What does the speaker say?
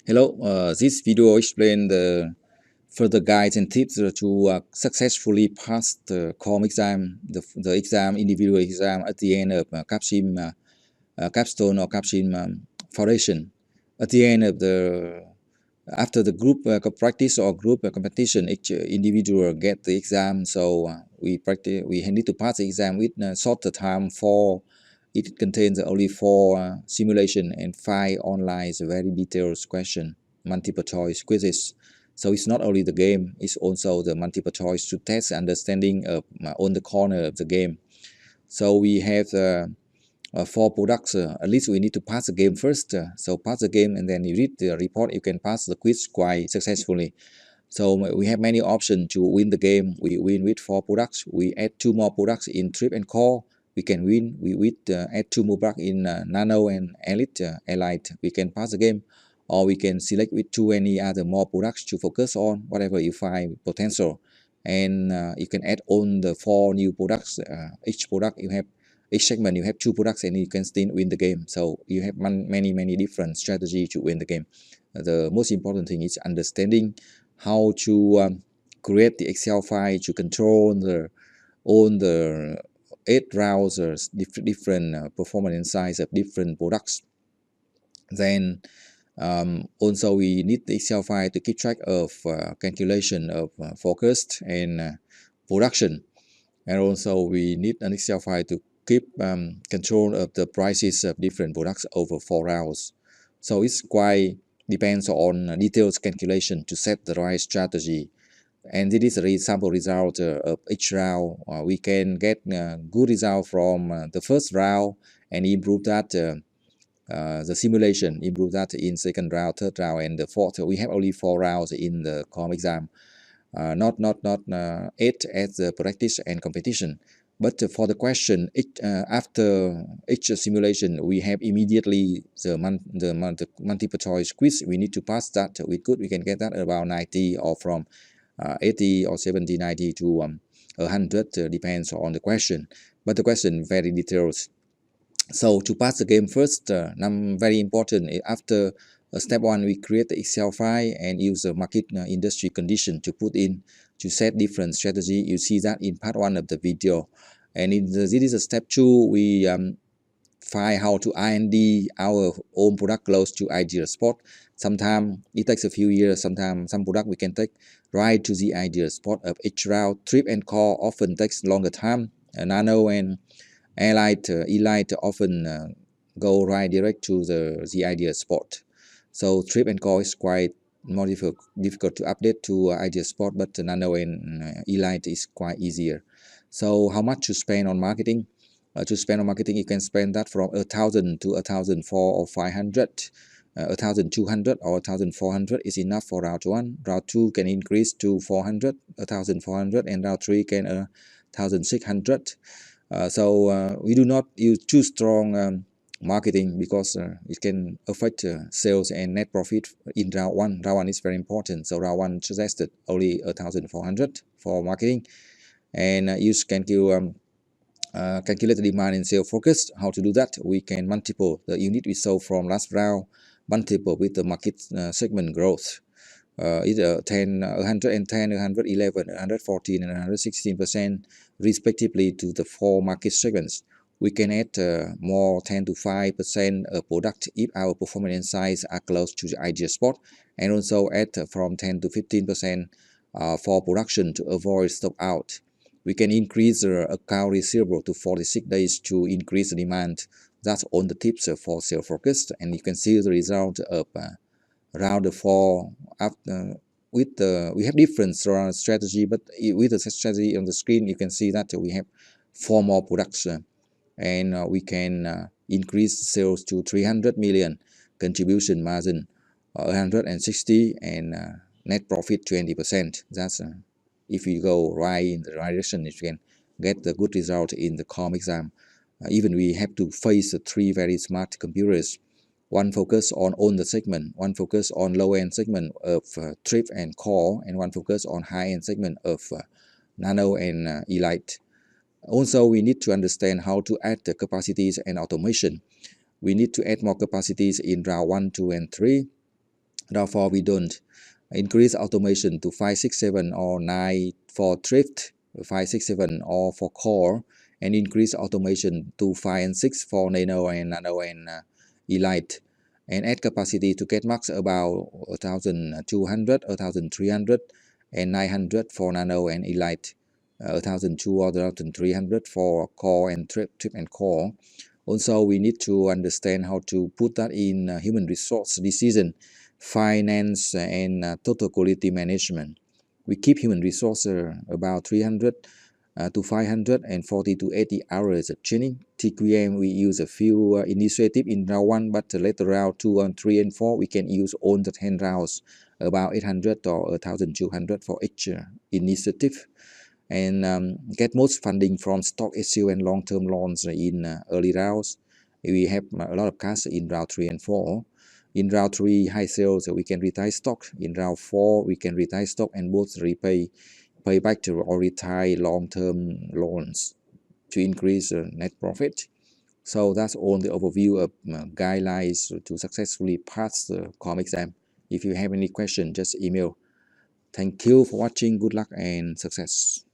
Hello, this video explains the further guides and tips to successfully pass the COM exam, the exam, individual exam at the end of CAPSIM CapStone or CAPSIM Foundation. At the end of after the group practice or group competition, each individual get the exam. So we need to pass the exam with shorter time for. It contains only 4 simulation and 5 online very detailed question, multiple choice quizzes. So it's not only the game, it's also the multiple choice to test understanding of on the corner of the game. So we have 4 products. At least we need to pass the game first. So pass the game and then you read the report, you can pass the quiz quite successfully. So we have many options to win the game. We win with 4 products. We add 2 more products in trip and core. We can win. We with add 2 more products in nano and elite. We can pass the game, or we can select with 2 any other more products to focus on whatever you find potential. And you can add on the 4 new products. Each product you have, each segment you have 2 products, and you can still win the game. So you have many different strategies to win the game. The most important thing is understanding how to create the Excel file to control all the 8 rounds or different performance and size of different products. Then also we need the Excel file to keep track of calculation of forecast and production, and also we need an Excel file to keep control of the prices of different products over 4 rounds. So it's quite depends on detailed calculation to set the right strategy. And this is a sample result of each round. We can get good result from the first round and improve that the simulation, improve that in second round, third round, and the fourth. We have only 4 rounds in the COM exam, not 8 as the practice and competition. But for the question, after each simulation, we have immediately the multiple choice quiz. We need to pass that with good. We can get that about 90 or from 80 or 70, 90 to 100, depends on the question. But the question very detailed. So to pass the game first, very important. After step 1, we create the Excel file and use the market industry condition to put in to set different strategy. You see that in part 1 of the video. And this is a step 2. We find how to R&D our own product close to ideal spot. Sometimes it takes a few years. Sometimes some product we can take right to the ideal spot of each route. Trip and core often takes longer time. Nano and elite often go right direct to the ideal spot. So trip and core is quite more difficult to update to ideal spot, but nano and elite is quite easier. So how much to spend on marketing? To spend on marketing, you can spend that from 1,000 to 1,004 or 500. 1,200 or 1,400 is enough for round 1. Round 2 can increase to 400, 1,400, and round 3 can 1,600. So we do not use too strong marketing because it can affect sales and net profit in round 1. Round 1 is very important. So round 1 suggested only 1,400 for marketing, and you can calculate the demand and sales focus. How to do that? We can multiple the unit we sold from last round, multiple with the market segment growth. Either 110, 111, 114, and 116% respectively to the 4 market segments. We can add more 10 to 5% product if our performance and size are close to the ideal spot, and also add from 10 to 15% for production to avoid stock out. We can increase the account receivable to 46 days to increase the demand. That's all the tips for sales focus, and you can see the result of round 4 after we have different strategy, but with the strategy on the screen you can see that we have 4 more products, and we can increase sales to 300 million, contribution margin 160, and net profit 20%. That's if you go right in the right direction, you can get the good result in the COM exam. Even we have to face 3 very smart computers. One focus on the segment, one focus on low-end segment of trip and core, and one focus on high-end segment of nano and elite. Also, we need to understand how to add the capacities and automation. We need to add more capacities in round 1, 2, and 3. Therefore, we don't increase automation to 567 or 9 for thrift, 567 or for core, and increase automation to 5 and 6 for nano and elite, and add capacity to get max about 1200, 1300, and 900 for nano and elite, 1200 or 1300 for core and trip and core. Also, we need to understand how to put that in human resource decision, finance, and total quality management. We keep human resource about 300 to 540 to 80 hours of training. TQM, we use a few initiative in round 1, but later round 2 and 3 and 4, we can use all the 10 rounds, about 800 or 1200 for each initiative, and get most funding from stock issue and long-term loans in early rounds. We have a lot of cash in round 3 and 4. In round 3, high sales, we can retire stock. In round 4, we can retire stock and both pay back to or retire long-term loans to increase net profit. So that's all the overview of guidelines to successfully pass the COM exam. If you have any question, just email. Thank you for watching. Good luck and success.